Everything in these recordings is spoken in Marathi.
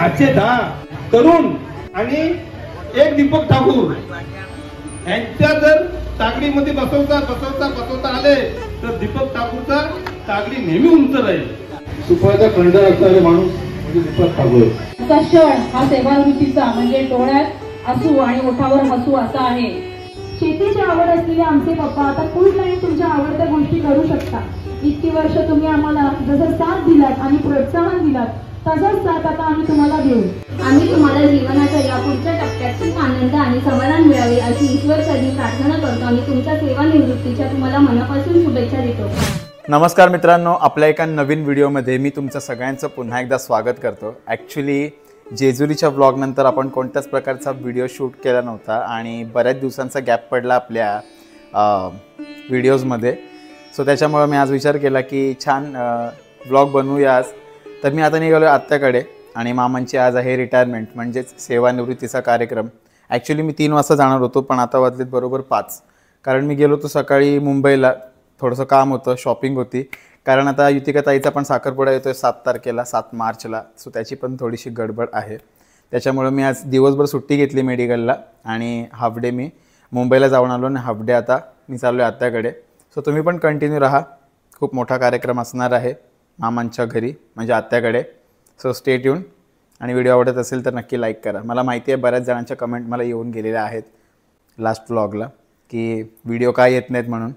आजचे 10 तरुण आणि एक दीपक ठाकूर यांच्या जर तागडीमध्ये बसवता आले तर दीपक ठाकूरचा तागडी नेहमी उंच राहील. सुपाचा खंडर असणारे माणूस म्हणजे दीपक ठाकूर. क्षण हा सेवावृत्तीचा म्हणजे डोळ्यात आसू आणि ओठावर हसू असा आहे. शेतीची आवड असलेले आमचे पप्पा आता फुल टाइम तुमच्या आवडत्या गोष्टी करू शकता. इतकी वर्ष तुम्ही आम्हाला जसं साथ दिलात आणि प्रोत्साहन दिलात तसंच साथ आता आम्ही तुम्हाला देऊ. आम्ही तुम्हाला जीवनाच्या या पुढच्या टप्प्यात खूप आनंद आणि समाधान मिळावे अशी ईश्वरचरणी प्रार्थना करतो आणि तुमच्या सेवानिवृत्तीच्या तुम्हाला मनापासून शुभेच्छा देतो. नमस्कार मित्रांनो, आपल्या एका नवीन व्हिडिओमध्ये मी तुमचं सगळ्यांचं पुन्हा एकदा स्वागत करतो. ॲक्च्युली जेजुरीच्या व्लॉगनंतर आपण कोणत्याच प्रकारचा व्हिडिओ शूट केला नव्हता आणि बऱ्याच दिवसांचा गॅप पडला आपल्या व्हिडिओजमध्ये. सो त्याच्यामुळं मी आज विचार केला की छान व्लॉग बनवूया आज. तर मी आता निघालो आहे आत्याकडे आणि मामांची आज आहे रिटायरमेंट म्हणजेच सेवानिवृत्तीचा कार्यक्रम. ॲक्च्युली मी 3 वाजता जाणार होतो पण आता वाजलेत बरोबर 5, कारण मी गेलो होतो सकाळी मुंबईला. थोडंसं काम होतं, शॉपिंग होती, कारण आता युतिका ताईचा पण साखरपुडा येतो आहे 7 तारखेला, 7 मार्चला. सो त्याची पण थोडीशी गडबड आहे. त्याच्यामुळं मी आज दिवसभर सुट्टी घेतली मेडिकलला आणि हाफ डे मी मुंबईला जाऊन आलो आणि हाफ डे आता मी चाललो आहे आत्याकडे. सो तुम्ही पण कंटिन्यू राहा, खूप मोठा कार्यक्रम असणार आहे मामांच्या घरी म्हणजे आत्याकडे. सो स्टे ट्यून आणि व्हिडिओ आवडत असेल तर नक्की लाईक करा. मला माहिती आहे बऱ्याच जणांच्या कमेंट मला येऊन गेलेल्या आहेत लास्ट व्लॉगला की व्हिडिओ काय येत नाहीत म्हणून,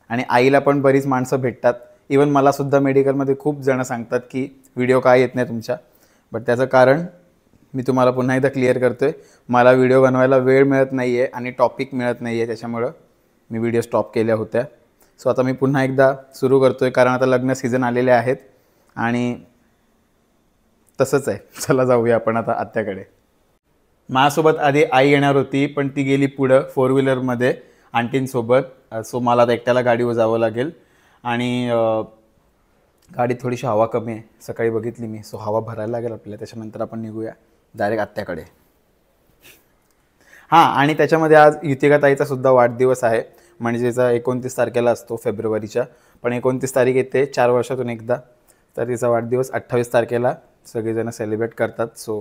आणि आईला पण बरीच माणसं भेटतात. इवन मलासुद्धा मेडिकलमध्ये खूप जणं सांगतात की व्हिडिओ काय येत नाही तुमच्या. बट त्याचं कारण मी तुम्हाला पुन्हा एकदा क्लिअर करतो आहे, मला व्हिडिओ बनवायला वेळ मिळत नाही आहे आणि टॉपिक मिळत नाही आहे, त्याच्यामुळं मी व्हिडिओ स्टॉप केल्या होत्या. सो आता मी पुन्हा एकदा सुरू करतो आहे, कारण आता लग्न सीझन आलेले आहेत आणि तसंच आहे. चला जाऊया आपण आता आत्याकडे. माझ्यासोबत आधी आई येणार होती पण ती गेली पुढं 4 व्हीलरमध्ये आंटींसोबत. सो मला आता एकट्याला गाडीवर जावं लागेल आणि गाडीत थोडीशी हवा कमी आहे, सकाळी बघितली मी. सो हवा भरायला लागेल आपल्याला, त्याच्यानंतर आपण निघूया डायरेक्ट आत्याकडे. हां, आणि त्याच्यामध्ये आज युतिका ताईचा सुद्धा वाढदिवस आहे, म्हणजेचा 29 तारखेला असतो फेब्रुवारीच्या, पण 29 तारीख येते 4 वर्षातून एकदा. तर तिचा वाढदिवस 28 तारखेला सगळेजण सेलिब्रेट करतात. सो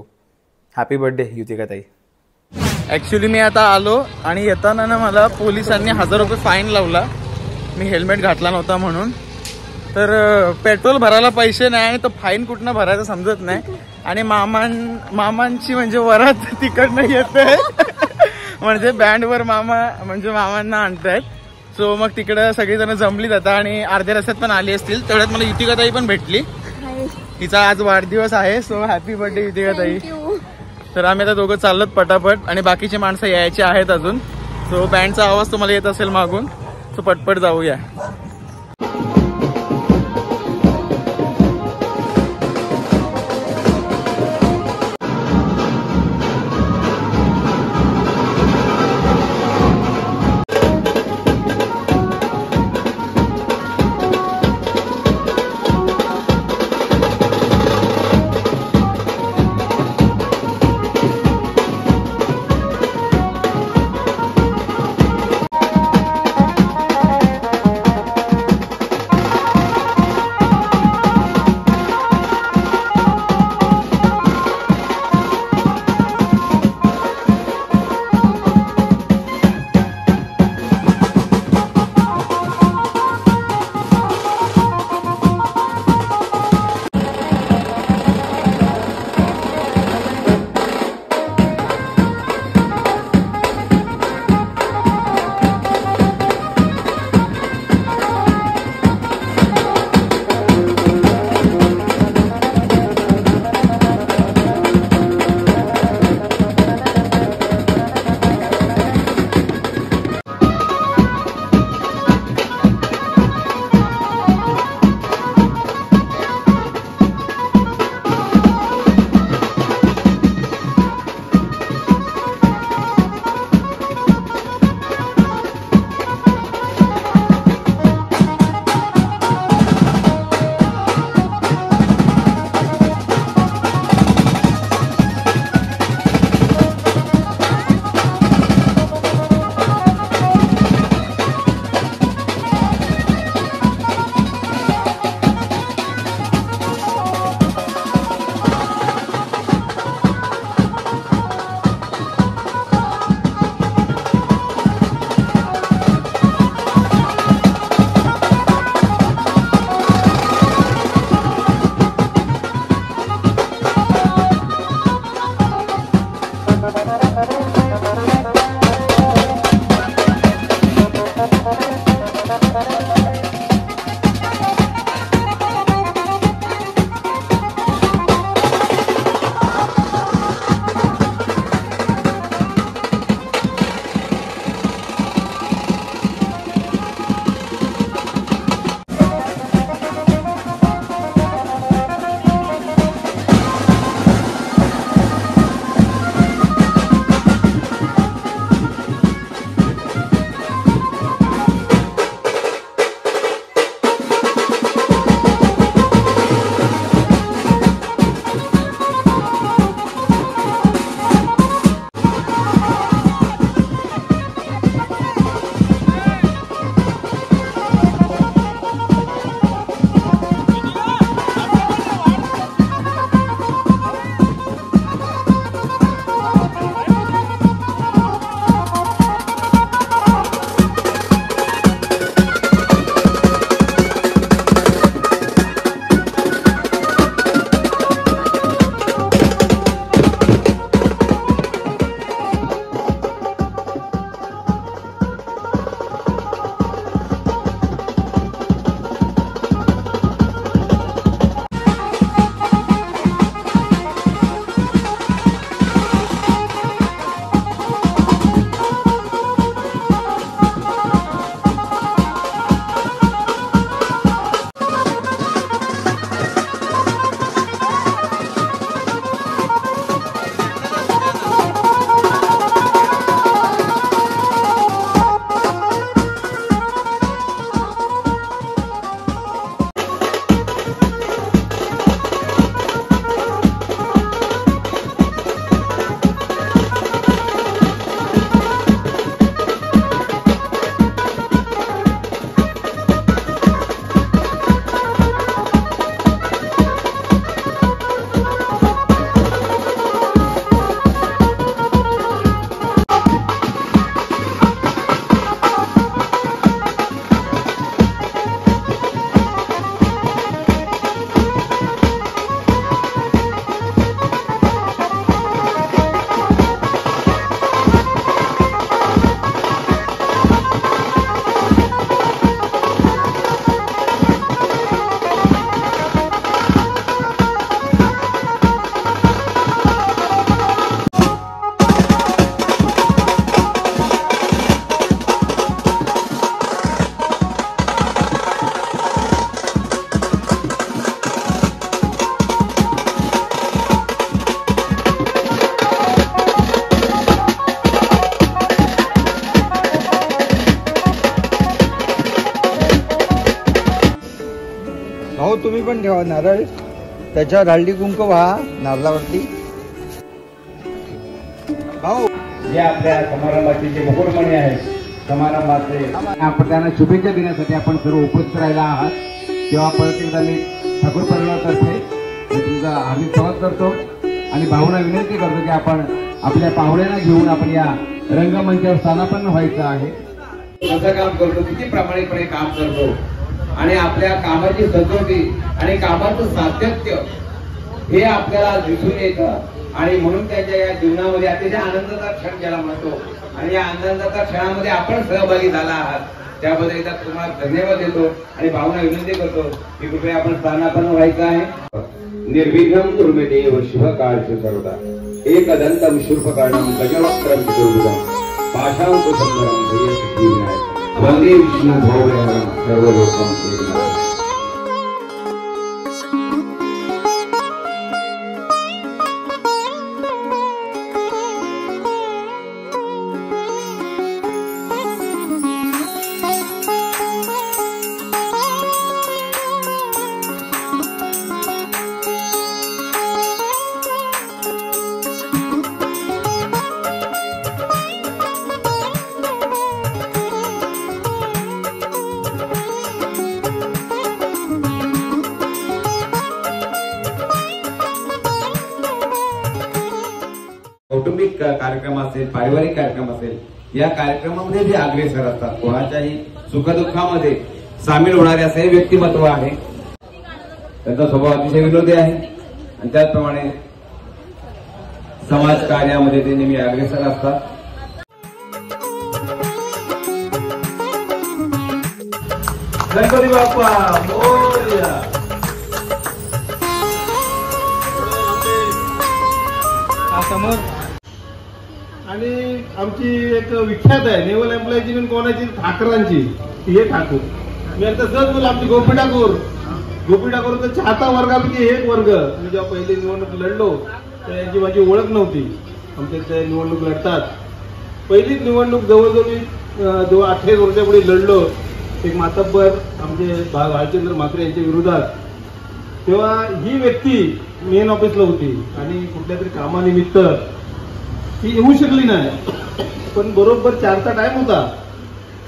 हॅपी बर्थडे युतिका ताई. ॲक्च्युली मी आता आलो आणि येताना ना मला पोलिसांनी 1000 रुपये फाईन लावला, मी हेल्मेट घातला नव्हता म्हणून. तर पेट्रोल भरायला पैसे नाही आणि तो फाईन कुठनं भरायचं समजत नाही. आणि मामांची म्हणजे वरात तिकडनं येते म्हणजे बँडवर मामांना आणतायत. सो मग तिकडं सगळीजण जमली जातात आणि अर्ध्या रस्त्यात पण आली असतील. तेवढ्यात मला युतिका ताई पण भेटली, तिचा आज वाढदिवस आहे. सो हॅपी बर्थडे युतिका ताई. तर आम्ही आता दोघं चाललोत पटापट आणि बाकीची माणसं यायची आहेत अजून. सो बँडचा आवाज तुम्हाला येत असेल मागून, सो पटपट जाऊया. पण ठेवा नारळ, त्याच्यावर हळदी कुंकू व्हा नारळावरती. भाऊ जे आपल्या समारंभाचे जे मुकुटमणी आहेत समारंभाचे, आपण त्यांना शुभेच्छा देण्यासाठी आपण सर्व उपस्थित राहिला आहात. तेव्हा परत एकदा मी ठाकूर परिवारातर्फे तुमचा हार्दिक स्वागत करतो आणि भावना विनंती करतो की आपण आपल्या पाहुण्यांना घेऊन आपण या रंगमंचावर स्थानापन्न व्हायचं आहे. कसं काम करतो, किती प्रामाणिकपणे काम करतो आणि आपल्या कामाची सचोटी आणि कामाचं सातत्य हे आपल्याला दिसून येतं आणि म्हणून त्याच्या या जीवनामध्ये अतिशय आनंदाचा क्षण ज्याला म्हणतो आणि या आनंदाच्या क्षणामध्ये आपण सहभागी झाला आहात त्याबद्दल एकदा तुम्हाला धन्यवाद देतो आणि भावना विनंती करतो की कृपया आपण स्थानापन्न व्हायचं आहे. निर्विघ्नं कुर्मे देव शुभकार्य सर्वदा एकदन्तं शूर्पकर्णं गजवक्त्रं चतुर्भुजं पाशाङ्कुशधरं धीरसिद्धिविनायकं वन्दे विष्णु भवभयहरं सर्वलोकं एकनाथं. कौटुंबिक कार्यक्रम असेल, पारिवारिक कार्यक्रम असेल, या कार्यक्रमामध्ये जे अग्रेसर असतात, कोणाच्याही सुखदुःखामध्ये सामील होणारे असे व्यक्तिमत्व आहे. त्यांचा स्वभाव अतिशय विनोदी आहे आणि त्याचप्रमाणे समाज कार्यामध्ये ते नेहमी अग्रेसर असतात. गणपती बाप्पा मोरया. समोर आणि आमची एक विख्यात आहे नेव्हल एम्प्लॉयची पण कोणाची ठाकरांची, हे ठाकूर. मी आता सहज बोल आमची गोपी ठाकूरचा चाहता वर्गापैकी एक वर्ग. मी जेव्हा पहिली निवडणूक लढलो तर यांची माझी ओळख नव्हती. आमच्या इथे निवडणूक लढतात. पहिलीच निवडणूक जवळजवळ मी 28 वर्षापुढे लढलो एक मातब्बर आमचे भालचंद्र म्हात्रे यांच्या विरोधात. तेव्हा ही व्यक्ती मेन ऑफिसला होती आणि कुठल्या तरी कामानिमित्त ती येऊ शकली नाही. पण बरोबर 4चा टाइम होता,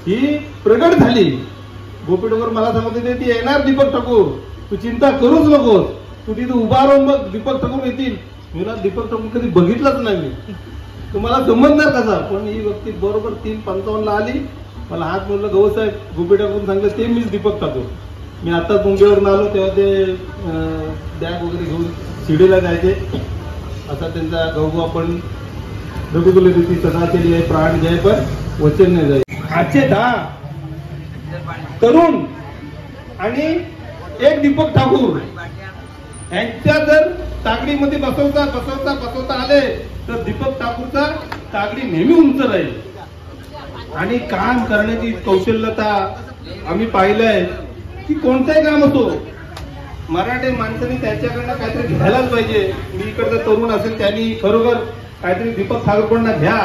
ही प्रगट झाली. गोपी ठाकूर मला सांगत होते ती येणार दीपक ठाकूर, तू चिंता करूच नकोस, तू तिथे उभा राहून बघ दीपक ठाकूर येतील. मला दीपक ठाकूर कधी बघितलंच नाही मी, तुम्हाला समजणार कसा. पण ही व्यक्ती बरोबर 3:55 आली. मला हात म्हणलं गौसाहेब गोपी ठाकूर सांगितलं ते मीच दीपक ठाकूर. मी आता मुंबईवरून आलो तेव्हा ते बॅग वगैरे घेऊन शिर्डीला जायचे. असा त्यांचा गौगो आपण रघुकुल रीती सदा केली आहे प्राण जय पर वचन नाही जाईल. आजचे 10 तरुण आणि एक दीपक ठाकूर यांच्या जर तागडीमध्ये बसवता आले तर दीपक ठाकूरचा तागडी नेहमी उंच राहील. आणि काम करण्याची कौशल्यता आम्ही पाहिलंय की कोणतंही काम असो मराठी माणसांनी त्याच्याकडनं काहीतरी घ्यायलाच पाहिजे. मी इकडचं तरुण असेल त्यांनी खरोखर काहीतरी दीपक ठाकूरकडनं घ्या.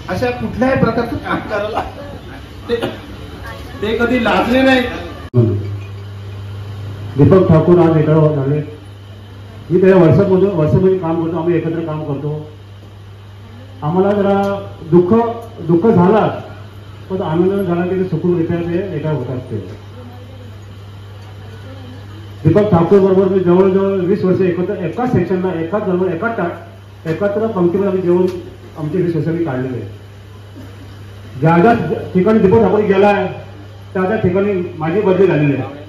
अशा कुठल्याही प्रकारचं काम करायला ते कधी लाजले नाही. दीपक ठाकूर आज एकत्र झाले. मी त्या वर्षामध्ये काम करतो, आम्ही एकत्र काम करतो. आम्हाला जरा दुःख झाला पण आनंद झाला की सुखरूपरित्या ते एका होत असते. दीपक ठाकूर बरोबर मी जवळजवळ 20 वर्ष एकाच सेक्शनला एकत्र पंक्तीमध्ये आम्ही जेवण आमचे 20 वर्ष मी काढलेले आहे. ज्या ज्या ठिकाणी दीपक ठाकूर गेलाय त्या त्या ठिकाणी माझी बदली झालेली आहे.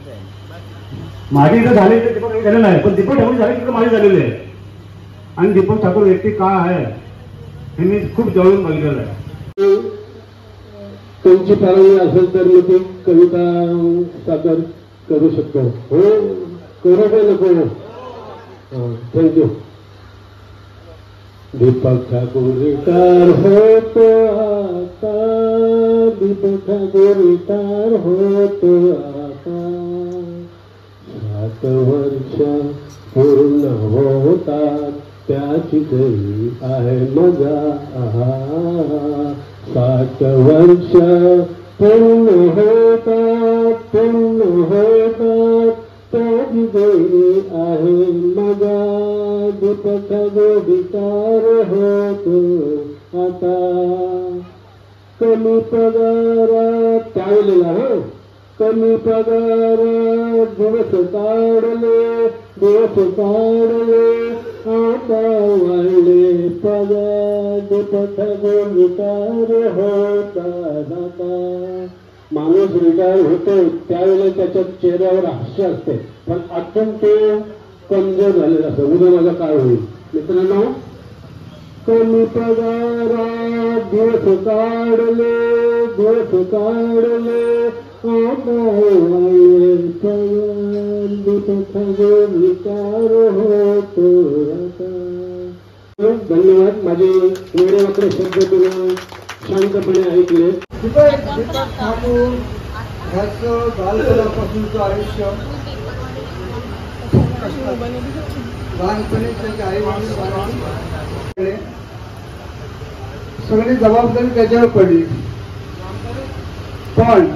माझी इथं झाली तर दीपक गेलेला आहे, पण दीपक ठाकूर झाले तिथं माझी झालेली आहे. आणि दीपक ठाकूर व्यक्ती काय आहे हे मी खूप जवळून बघितलेलं आहे. तुमची परवानगी असेल तर मी ती कविता सादर करू शकतो. हो करू का नको? थँक्यू. दीपक ठाकूर रिटायर होतो आता, दीपक ठाकूर रिटायर होतो आता. 7 वर्ष पूर्ण होतात त्याची तरी आहे मजा. 7 वर्ष पूर्ण होतात त्याची देरी आहे माझा दीपक गोविकार होतो आता कमी पगारात त्यावेळेला कमी पगारात दिवस काढले आता वाढले पगार दीपक गोविकार होता आता माणूस रिटायर होतो त्यावेळेला त्याच्या चेहऱ्यावर हास्य असते पण अत्यंत तो कमजोर झालेला असतो उद्या माझा काय होईल मित्रांनो कमी पगारात दिवस काढले आता विचार होतो धन्यवाद माझे वेळेवाकडे शब्द तुम्ही शांतपणे ऐकले दीपक ठाकूर ह्याचं बालपणापासूनचं आयुष्य खूप कष्टाचं. लहानपणी त्याच्या आई वडील सगळी जबाबदारी त्याच्यावर पडली पण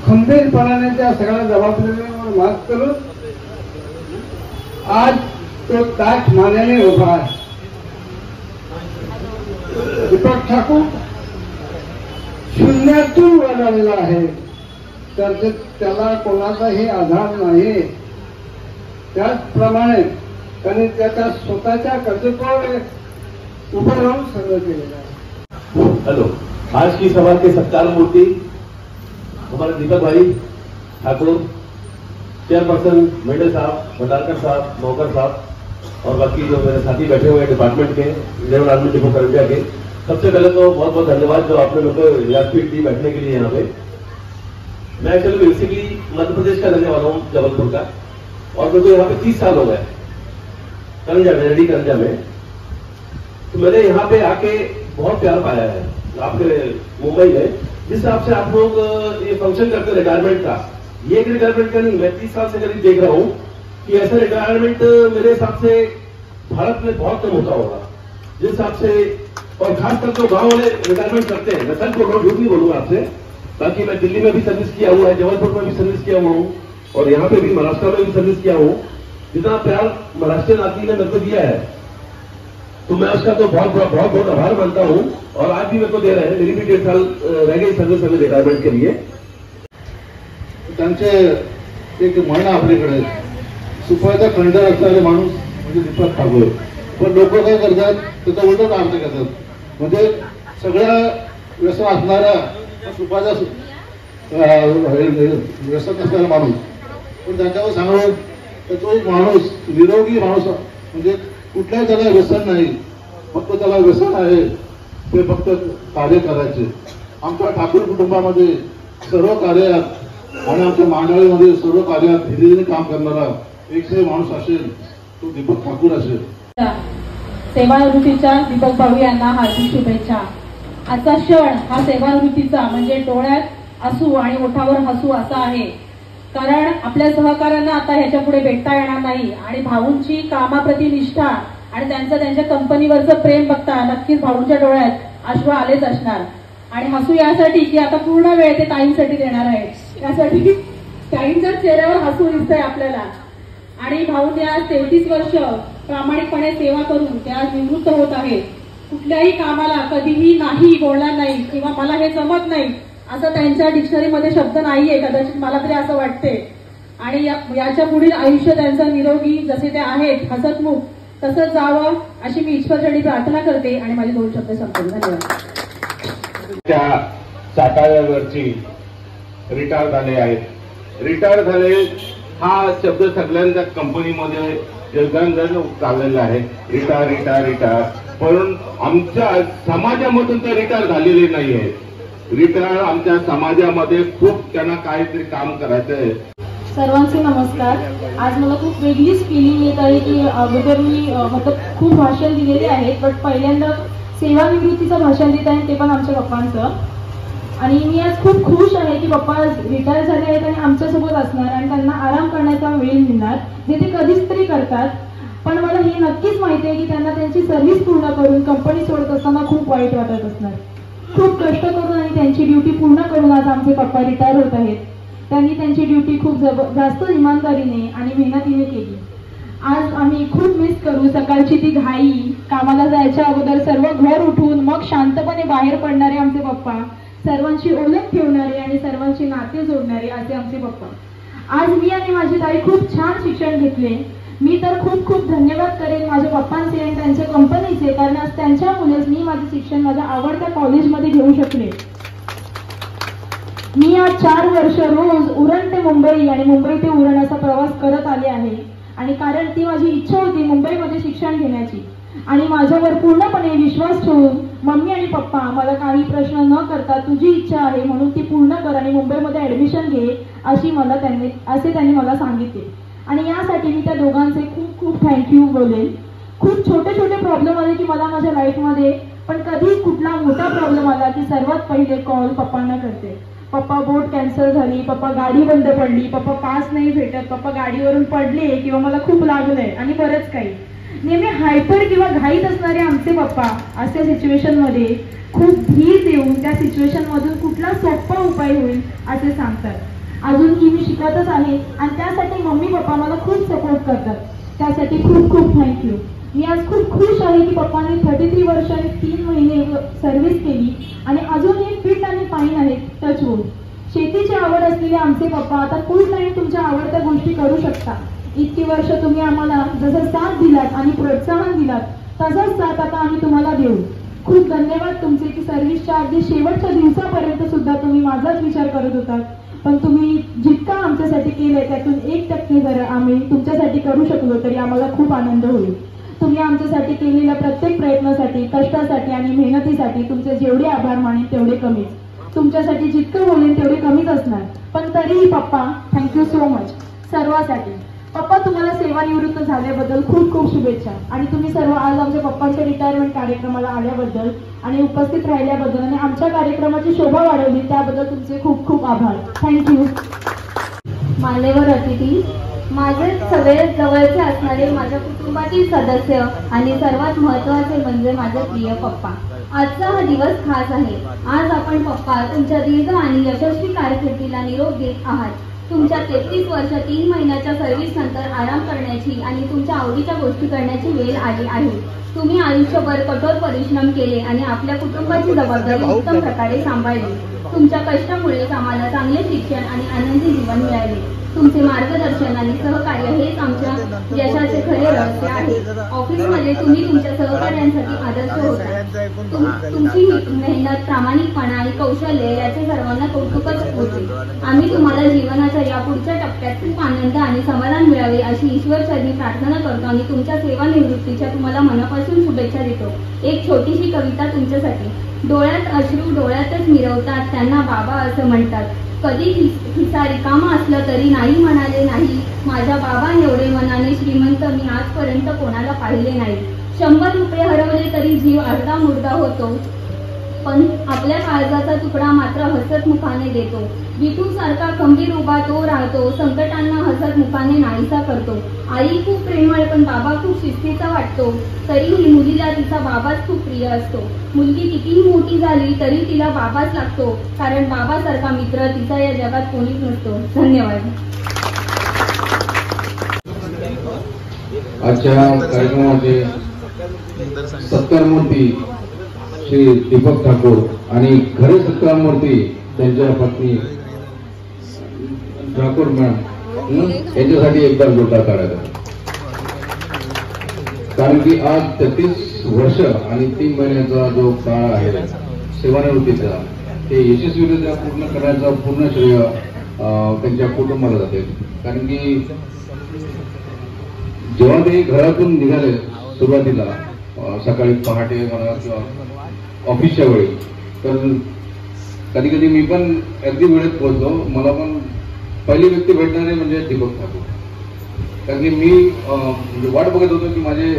खंबीरपणाने त्या सगळ्या जबाबदारीवर मात करून आज तो ताठ मानेने उभा आहे. दीपक ठाकूर शून्यातून वर आलेला आहे तर त्याला कोणाचाही आधार नाही. त्याचप्रमाणे त्यांनी त्याच्या स्वतःच्या कर्तृत्वावर उभं राहून सगळं केलेलं आहे. हेलो, आज की सभा के सत्कार मूर्ति हमारे दीपक भाई ठाकुर, चेयरपर्सन मेंढे साहब, भंडारकर साहब, मौकर साहब और बाकी जो मेरे साथी बैठे हुए हैं डिपार्टमेंट के जनरल आर्मी डिपो करंजिया के, सबसे पहले तो बहुत बहुत धन्यवाद जो आपने मेरे को यादपीठ दी बैठने के लिए यहाँ पे। मैं एक्चुअली बेसिकली मध्य प्रदेश का रहने वाला हूँ, जबलपुर का, और मेरे को यहाँ पे 30 साल हो गए करंजा में, रेडी करंजा में। तो मैंने यहाँ पे आके बहुत प्यार पाया है आपके मुंबई में। जिस हिसाब से आप लोग ये फंक्शन करते हैं रिटायरमेंट का, ये एक रिटायरमेंट का नहीं, मैं 30 साल से करीब देख रहा हूँ कि ऐसा रिटायरमेंट मेरे हिसाब से भारत में बहुत कम होता होगा। जिस हिसाब से, और खासकर जो गांव वाले रिटायरमेंट करते हैं, मैं सच बोल रहा हूँ, झूठ नहीं बोलूंगा आपसे, बाकी मैं दिल्ली में भी सर्विस किया हुआ है, जबलपुर में भी सर्विस किया हुआ हूँ और यहाँ पे भी महाराष्ट्र में भी सर्विस किया हूँ। जितना प्यार महाराष्ट्र नाती ने मेरे को दिया है तो मैं उसका तो बहुत बहुत आभार मानता हूँ और आज भी मेरे को दे रहे हैं। मेरी भी 1.5 साल रह गई सर्विस में रिटायरमेंट के लिए। त्यांचे एक म्हण आपल्याकडे, सुपाचा खंडर असणारे माणूस म्हणजे दीपक ठाकूर. पण लोक काय करतात त्याचा उलट अर्थ करतात, म्हणजे सगळ्या व्यसन असणारा सुपाचा व्यसन असणारा माणूस, पण त्याच्यावर सांगावं तर तो एक माणूस निरोगी माणूस, म्हणजे कुठल्याही त्याला व्यसन नाही, फक्त त्याला व्यसन आहे ते फक्त कार्य करायचे. आमच्या ठाकूर कुटुंबामध्ये सर्व कार्यात आणि आमच्या मंडळीमध्ये सर्व कार्यात धीरे काम करणारा एकही माणूस असेल तो दीपक ठाकूर असेल. सेवानिवृत्तीच्या दीपक भाऊ यांना हार्दिक शुभेच्छा. आजचा क्षण हा सेवानिवृत्तीचा म्हणजे डोळ्यात असू आणि ओठावर हसू असा आहे, कारण आपल्या सहकाऱ्यांना आता ह्याच्या पुढे भेटता येणार नाही आणि भाऊंची कामाप्रती निष्ठा आणि त्यांच्या कंपनीवरचं प्रेम बघता नक्कीच भाऊंच्या डोळ्यात अश्रू आलेच असणार. आणि हसू यासाठी की आता पूर्ण वेळ ते ताईंसाठी देणार आहे, त्यासाठी ताईंच्या चेहऱ्यावर हसू दिसतंय आपल्याला. आणि भाऊंनी आज 33 वर्ष प्रामाणिकपणे सेवा करून ते आज निवृत्त होत आहेत. कुठल्याही कामाला कधीही नाही बोलणार नाही किंवा मला हे जमत नाही असं त्यांच्या डिक्शनरीमध्ये शब्द नाहीये, कदाचित मला तरी असं वाटते. आणि याच्या पुढील आयुष्य त्यांचं निरोगी जसे ते आहेत हसतमुख तसंच जावं अशी मी ईश्वरचरणी प्रार्थना करते आणि माझे 2 शब्द संपवतो. धन्यवाद. त्या चाकावरची रिटायर झाले आहेत. रिटायर झाले हा शब्द सगळ्यांच्या कंपनीमध्ये जगन चाललेला आहे, रिटायर रिटायर रिटायर. पण आमच्या समाजामधून ते रिटायर झालेले नाही आहेत. रिटायर आमच्या समाजामध्ये खूप त्यांना काहीतरी काम करायचं आहे. सर्वांचे नमस्कार. आज मला खूप वेगळीच फिलिंग येत आहे की अगोदर मी मतलब खूप भाषण दिलेले आहेत, बट पहिल्यांदा सेवानिवृत्तीचं भाषण देत आहे, ते पण आमच्या पप्पांचं. आणि मी आज खूप खुश आहे की पप्पा रिटायर झाले आहेत आणि आमच्यासोबत असणार आणि त्यांना आराम करण्याचा वेळ मिळणार, जे ते कधीच तरी करतात. पण मला हे नक्कीच माहिती आहे की त्यांना त्यांची सर्व्हिस पूर्ण करून कंपनी सोडत असताना खूप वाईट वाटत असणार. खूप कष्ट करून आणि त्यांची ड्युटी पूर्ण करून आज आमचे पप्पा रिटायर होत आहेत. त्यांनी त्यांची ड्युटी खूप जास्त इमानदारीने आणि मेहनतीने केली. आज आम्ही खूप मिस करू सकाळची ती घाई, कामाला जायच्या अगोदर सर्व घर उठून मग शांतपणे बाहेर पडणारे आमचे पप्पा, सर्वांची ओळख ठेवणारे आणि सर्वांची नाते जोडणारे असे आमचे पप्पा. आज मी आणि माझी ताई खूप छान शिक्षण घेतले. मी तर खूप खूप धन्यवाद करेन माझ्या पप्पांचे आणि त्यांच्या कंपनीचे, कारण आज त्यांच्यामुळेच मी माझे शिक्षण माझ्या आवडत्या कॉलेजमध्ये घेऊ शकले. मी आज 4 वर्ष रोज उरण ते मुंबई आणि मुंबई ते उरण असा प्रवास करत आले आहे. आणि कारण ती माझी इच्छा होती मुंबईमध्ये शिक्षण घेण्याची, आणि माझ्यावर पूर्णपणे विश्वास ठेवून मम्मी आणि पप्पा मला काही प्रश्न न करता तुझी इच्छा आहे म्हणून ती पूर्ण कर आणि मुंबईमध्ये ऍडमिशन घे असे त्यांनी मला सांगितले. आणि यासाठी मी त्या दोघांचे खूप खूप थँक्यू बोलेन. खूप छोटे छोटे प्रॉब्लेम आले की मला माझ्या लाईफमध्ये, पण कधी कुठला मोठा प्रॉब्लेम आला की सर्वात पहिले कॉल पप्पांना करते. पप्पा बोट कॅन्सल झाली, पप्पा गाडी बंद पडली, पप्पा पास नाही भेटत, पप्पा गाडीवरून पडले किंवा मला खूप लागलंय आणि बरंच काही. नेहमी हायपर किंवा घाईत असणारे आमचे पप्पा अशा सिच्युएशनमध्ये खूप धीर देऊन त्या सिच्युएशनमधून कुठला सोपा उपाय होईल असे सांगतात. अजूनही मी शिकतच आहे आणि त्यासाठी मम्मी पप्पा मला खूप सपोर्ट करतात. त्यासाठी खूप खूप थँक्यू. मी आज खूप खुश आहे की पप्पांनी 33 वर्ष आणि 3 महिने सर्व्हिस केली आणि अजूनही फिट आणि फाईन आहेत. Touch wood. शेतीची आवड असलेले आमचे पप्पा आता फुल टाइम तुमच्या आवडत्या गोष्टी करू शकता. इतकी वर्ष तुम्ही आम्हाला जसं साथ दिलात आणि प्रोत्साहन दिलात तसाच साथ आता आम्ही तुम्हाला देऊ. खूप धन्यवाद तुमचे की सर्व्हिसच्या अगदी शेवटच्या दिवसापर्यंत सुद्धा तुम्ही माझाच विचार करत होतात. पण तुम्ही जितका आमच्यासाठी केलंय त्यातून 1% जर आम्ही तुमच्यासाठी करू शकलो तरी आम्हाला खूप आनंद होईल. तुम्ही आमच्यासाठी केलेल्या प्रत्येक प्रयत्नासाठी, कष्टासाठी आणि मेहनतीसाठी तुमचे जेवढे आभार मानेन तेवढे कमीच. तुमच्यासाठी जितकं बोलेन तेवढे कमीच असणार. पण तरीही पप्पा थँक्यू सो मच सर्वासाठी. पप्पा तुम्हाला सेवानिवृत्त झाल्याबद्दल खूप खूप शुभेच्छा. आणि तुम्ही सर्व आज आमच्या पप्पांच्या रिटायरमेंट कार्यक्रमाला आल्याबद्दल आणि उपस्थित राहिल्याबद्दल आणि आमच्या कार्यक्रमाची शोभा वाढवली त्याबद्दल तुमचे खूप खूप आभार. थँक्यू. मान्यवर अतिथी, माझे सगळ्यात जवळचे असणारे माझ्या कुटुंबातील सदस्य आणि सर्वात महत्त्वाचे म्हणजे माझे प्रिय पप्पा. आजचा हा दिवस खास आहे. आज आपण पप्पा तुमच्या दीर्घ आणि यशस्वी कारकिर्दीला निरोप देत आहात. तुमच्या 33 वर्ष 3 महिन्याच्या सर्व्हिस नंतर आराम करण्याची आणि तुमच्या आवडीच्या गोष्टी करण्याची वेळ आली आहे. तुम्ही आयुष्यभर कठोर परिश्रम केले आणि आपल्या कुटुंबाची जबाबदारी उत्तम प्रकारे सांभाळली. तुमच्या कष्टामुळेच आम्हाला चांगले शिक्षण आणि आनंदी जीवन मिळाले. तुमचे मार्गदर्शन आणि सहकार्य हेच आमच्या यशाचे खरे रहस्य आहे. ऑफिसमध्ये तुम्ही तुमच्या सहकार्यांसाठी आदर्श होता. तुमची मेहनत, प्रामाणिकपणा आणि कौशल्य याचे सर्वांना कौतुकच होते. आम्ही तुम्हाला जीवनाच्या या पुढच्या टप्प्यात खूप आनंद आणि समाधान मिळावे अशी ईश्वरचरणी प्रार्थना करतो आणि तुमच्या सेवानिवृत्तीच्या तुम्हाला मनापासून शुभेच्छा देतो. एक छोटीशी कविता तुमच्यासाठी. डोळ्यात अश्रू डोळ्यातच मिरवतात, त्यांना बाबा असं म्हणतात. कधी खिसा रिकामा असला तरी नाही म्हणाले नाही. माझ्या बाबा एवढे मनाने श्रीमंत मी आजपर्यंत कोणाला पाहिले नाही. 100 रुपये हरवले तरी जीव अर्धा मुर्दा होतो, पण आपल्या काळजाचा तुकडा मात्र हसत मुखाने देतो. विठूसारखा खंबीर उभा तो राहतो, संकटांना हसत मुखाने नाहीसा करतो. आई खूप प्रेमळ पण बाबा खूप शिस्तीचा वाटतो. तरीही मुलीला तिचा बाबाच खूप प्रिय असतो. मुलगी कितीही मोठी झाली तरी तिला बाबाच लागतो, कारण बाबासारखा मित्र तिचा या जगात कोणीच नसतो. धन्यवाद. आजच्या कार्यक्रमाचे सत्कारमूर्ती श्री दीपक ठाकूर आणि खरे सत्कारमूर्ती त्यांच्या पत्नी ठाकूर मॅडम यांच्यासाठी एकदा जोरदार काढायचा. कारण की आज 33 वर्ष आणि 3 महिन्याचा जो काळ आहे सेवानिवृत्तीचा, ते यशस्वीरित्या पूर्ण करण्याचा पूर्ण श्रेय त्यांच्या कुटुंबाला जाते. कारण की जेव्हा ते घरातून निघाले सुरुवातीला सकाळी पहाटे म्हणा किंवा ऑफिसच्या वेळी, तर कधी कधी मी पण अगदी वेळेत पोहोचलो. मला पण पहिली व्यक्ती भेटणारे म्हणजे दीपक ठाकूर. कारण की मी वाट बघत होतो की माझे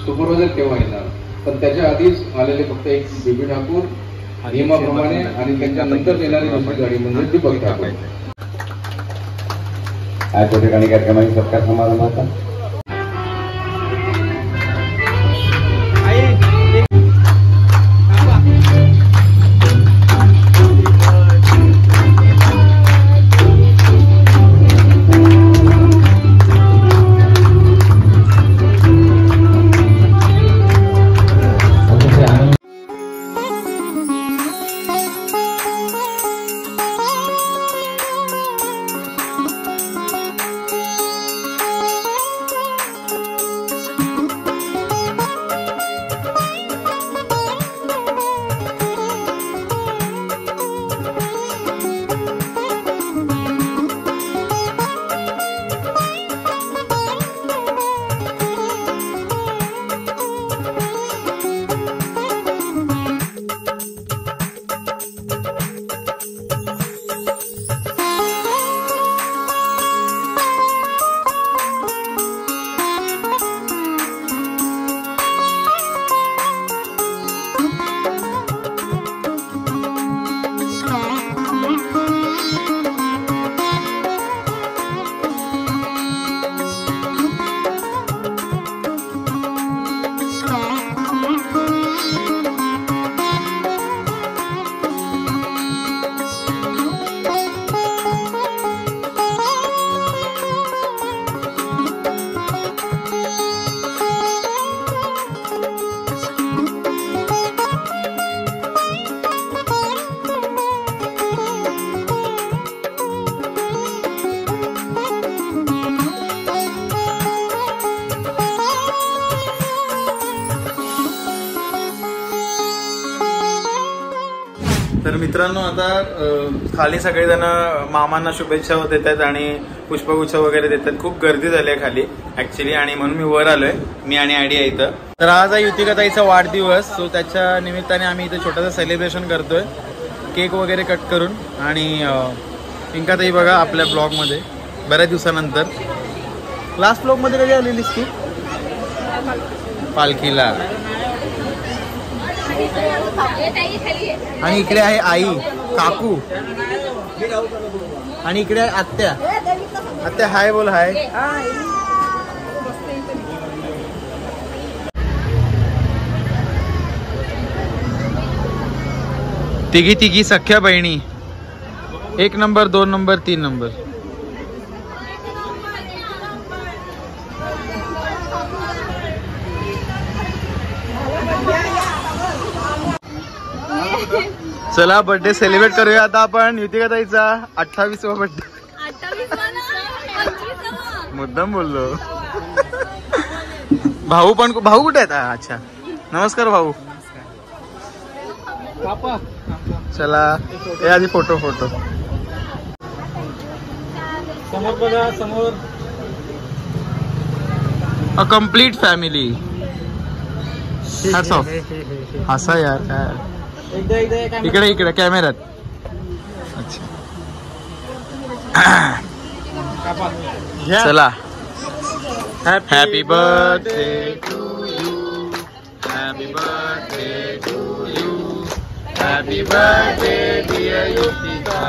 सुपरवायझर केव्हा येणार, पण त्याच्या आधीच आलेले फक्त एक बीबी ठाकूर नियमाप्रमाणे आणि त्यांच्या नंतर येणारी दुसरी गाडी म्हणजे दीपक ठाकूर. आजच्या ठिकाणी कार्यक्रमाची सत्कार समारंभ होता. तर मित्रांनो आता खाली सगळेजण मामांना शुभेच्छा देत आहेत आणि पुष्पगुच्छ वगैरे देतात. खूप गर्दी झाली आहे खाली ऍक्च्युली आणि म्हणून मी वर आलोय, मी आणि आयडिया इथं. तर आज आहे युतिकाताईचा वाढदिवस, सो त्याच्या निमित्ताने आम्ही इथं छोटासा सेलिब्रेशन करतोय केक वगैरे कट करून. आणि पिंकाताई बघा आपल्या ब्लॉगमध्ये बऱ्याच दिवसानंतर. लास्ट ब्लॉगमध्ये कधी आलेलीस तू? पालखीला. आणि इकडे आहे आई, काकू आणि इकडे आहे आत्या. आत्या हाय बोल. हाय. तिघी तिघी सख्या बहिणी, 1 नंबर 2 नंबर 3 नंबर. चला बर्थडे सेलिब्रेट करूया आता आपण. युतिकाताईचा 28वा बर्थडे. मुद्दाम बोललो. भाऊ पण, भाऊ कुठे आहेत? अच्छा नमस्कार भाऊ. चला हे आधी फोटो समोर बघा, समोर. A complete family. Hats off. हसा यार काय. इकडे कॅमेऱ्यात. अच्छा चला. Happy birthday to you, happy birthday to you, happy birthday dear Yutika,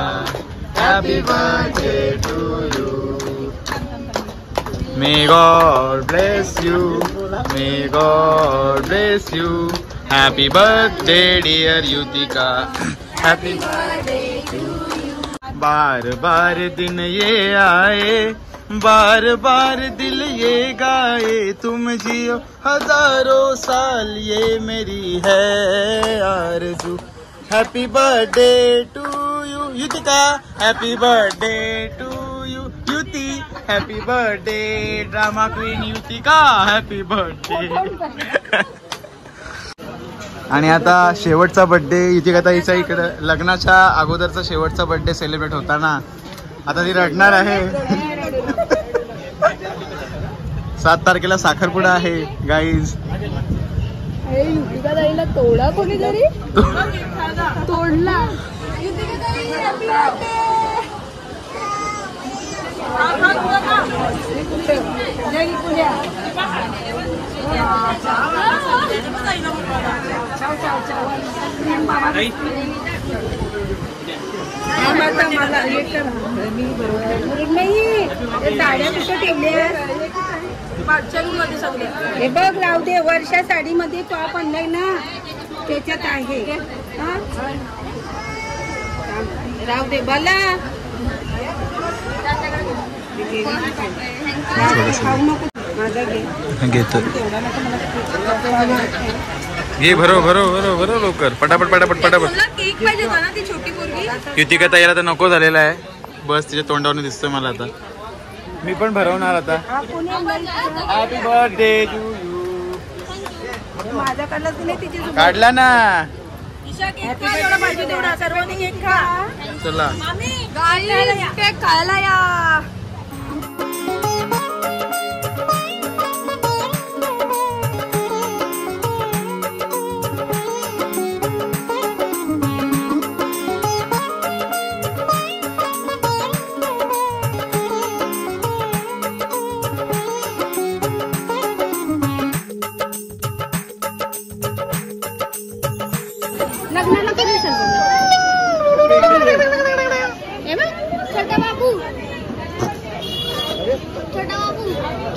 happy birthday to you. May God bless you, may God bless you. Happy birthday dear Yutika, happy birthday to you. बार बार दिन ये आए, बार बार दिल ये गाए, तुम जियो हजारों साल ये मेरी है आरज़ू. Happy birthday to you Yutika, happy birthday to you Yuti, happy birthday drama queen Yutika, happy birthday. आणि आता शेवटचा बर्थडे युतिकाताईचा इकडे. लग्नाच्या अगोदरचा शेवटचा बर्थडे सेलिब्रेट होताना आता ती रडणार आहे. 7 तारखेला साखरपुडा आहे गाईज. युतिकाताईला तोडा कोणीतरी तोडला. साड्या कुठं ठेवल्या? हे बघ राहू दे. वर्षा साडीमध्ये टॉप आणलाय ना, त्याच्यात आहे. राहू दे मला. घेतो घे. भरो लवकर. पटापट. केक पाहिजे ना, ती छोटी पोरगी. युतिकाताईला तर नको झालेला आहे. बस तिच्या तोंडावरून दिसतोय मला आता. मी पण भरवणार आता. Happy birthday to you. माझ्याकडला नाही, तिचे काढला ना. पाहिजे तेवढा सर्वांनी केक खा. चला केक खायला या.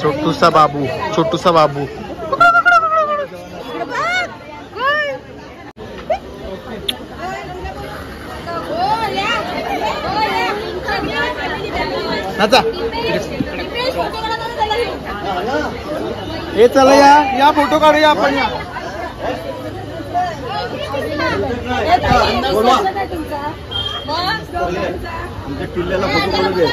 छोटूसा बाबू. नाचा. हे चला या फोटो काढूया आपण. किल्ल्याला फोटो काढू दे.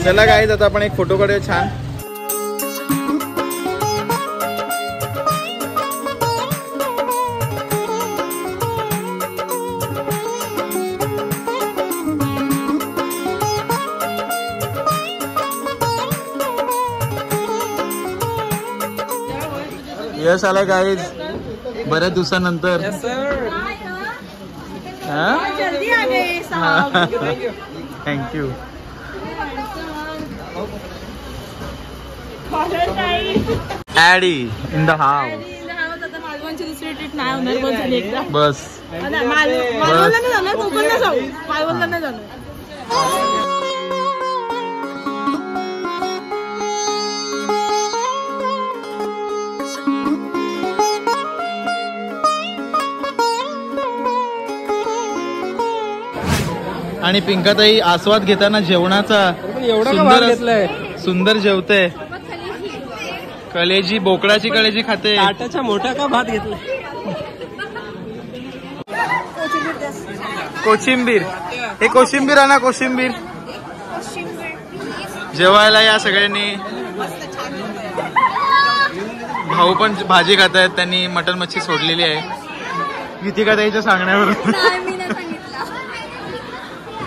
चला गाईज आता आपण एक फोटो काढूया छान. यश आला गाईज बऱ्याच दिवसानंतर. Thank you. Addy in the house. बस आणि पिंकाताई आस्वाद घेताना जेवणाचा सुंदर जेवते. कलेजी बोकडाची कलेजी खाते. ताटाचा मोठा का भात घेतला. कोशिंबीर. हे कोशिंबीर आहे ना. कोशिंबीर जेवायला या सगळ्यांनी. भाऊ पण भाजी खात आहेत. त्यांनी मटन मच्छी सोडलेली आहे गीतिका ताईच्या सांगण्यावरून.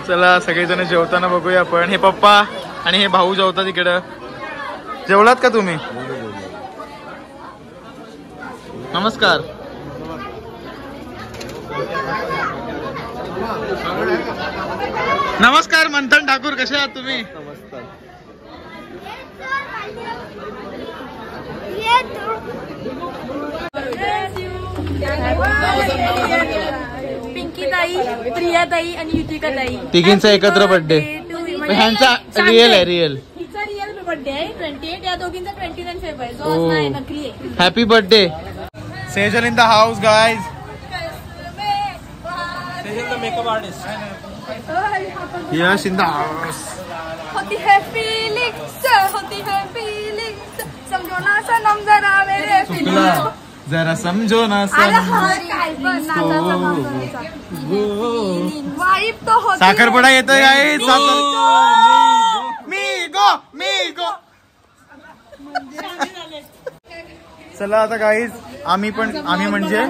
चला सगळेजण जेवताना बघूया आपण. हे पप्पा आणि हे भाऊ जेवतात इकडं. जेवलात का तुम्ही? नमस्कार. नमस्कार मंथन ठाकूर, कसे आहात तुम्ही? पिंकीताई, प्रियाताई आणि युतिकाताई तिघींचा एकत्र बर्थडे. ह्यांचा रिअल आहे. रिअल बर्थडे आहे. 28. या दोघींचा 29 फेब्रुवारी. जो आहे नकली आहे. Happy birthday. Sejal in the house guys. Sejal the makeup artist. Yash in the house. होती है फीलिंग्स, होती है फीलिंग्स, समझो ना सनम जरा मेरे फीलिंग्स. जरा समझो ना वाइब तो होती. साखरपुडा येतोय गाईज. मी गो. चला आता गाईज आम्ही म्हणजे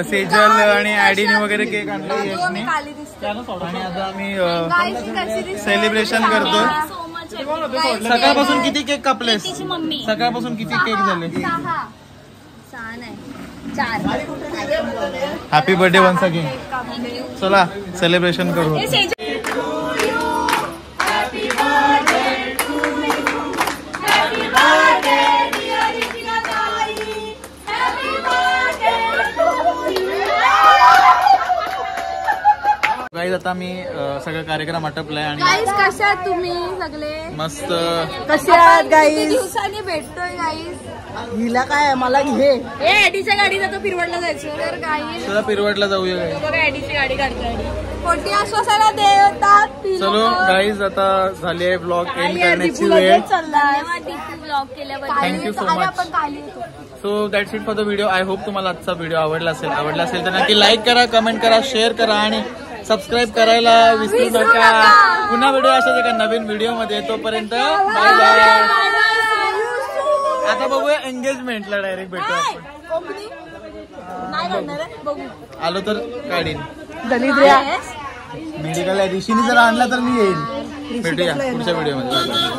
सेजल आणि ॲडीने वगैरे केक आणला यशने. आणि आता आम्ही सेलिब्रेशन करतो. सकाळपासून किती केक कापलेस? सकाळपासून किती केक झाले? Happy birthday once again. चला सेलिब्रेशन करू. गाईज आता मी सगळं कार्यक्रम आटपलाय. आणि गाईज कशा आहात तुम्ही सगळे? मस्त. कशा आहात गाईज? दिवसांनी भेटतोय गाईज. हिला काय मला घे. ॲडीच्या गाडी जातो पिरवडला जायचं तर गाईज. चला पिरवडला जाऊया. ॲडीची गाडी काढतोय. कोणती आश्वासाला देतात. चलो गाईज आता झाली आहे ब्लॉग एंड करण्याची वेळ. Thank you so much. So that's it for the video. I hope तुम्हाला आजचा व्हिडिओ आवडला असेल तर नक्की लाईक करा, कमेंट करा, शेअर करा आणि सबस्क्राईब करायला विसरू नका. पुन्हा व्हिडिओ अशाच एका नवीन व्हिडिओ मध्ये. तोपर्यंत बाय बाय. आता बघूया एंगेजमेंटला डायरेक्ट भेटू आपण. आलो तर काढीन. मेडिकल ऋषीने जर आणला तर मी येईल. भेटूया पुढच्या व्हिडिओ मध्ये.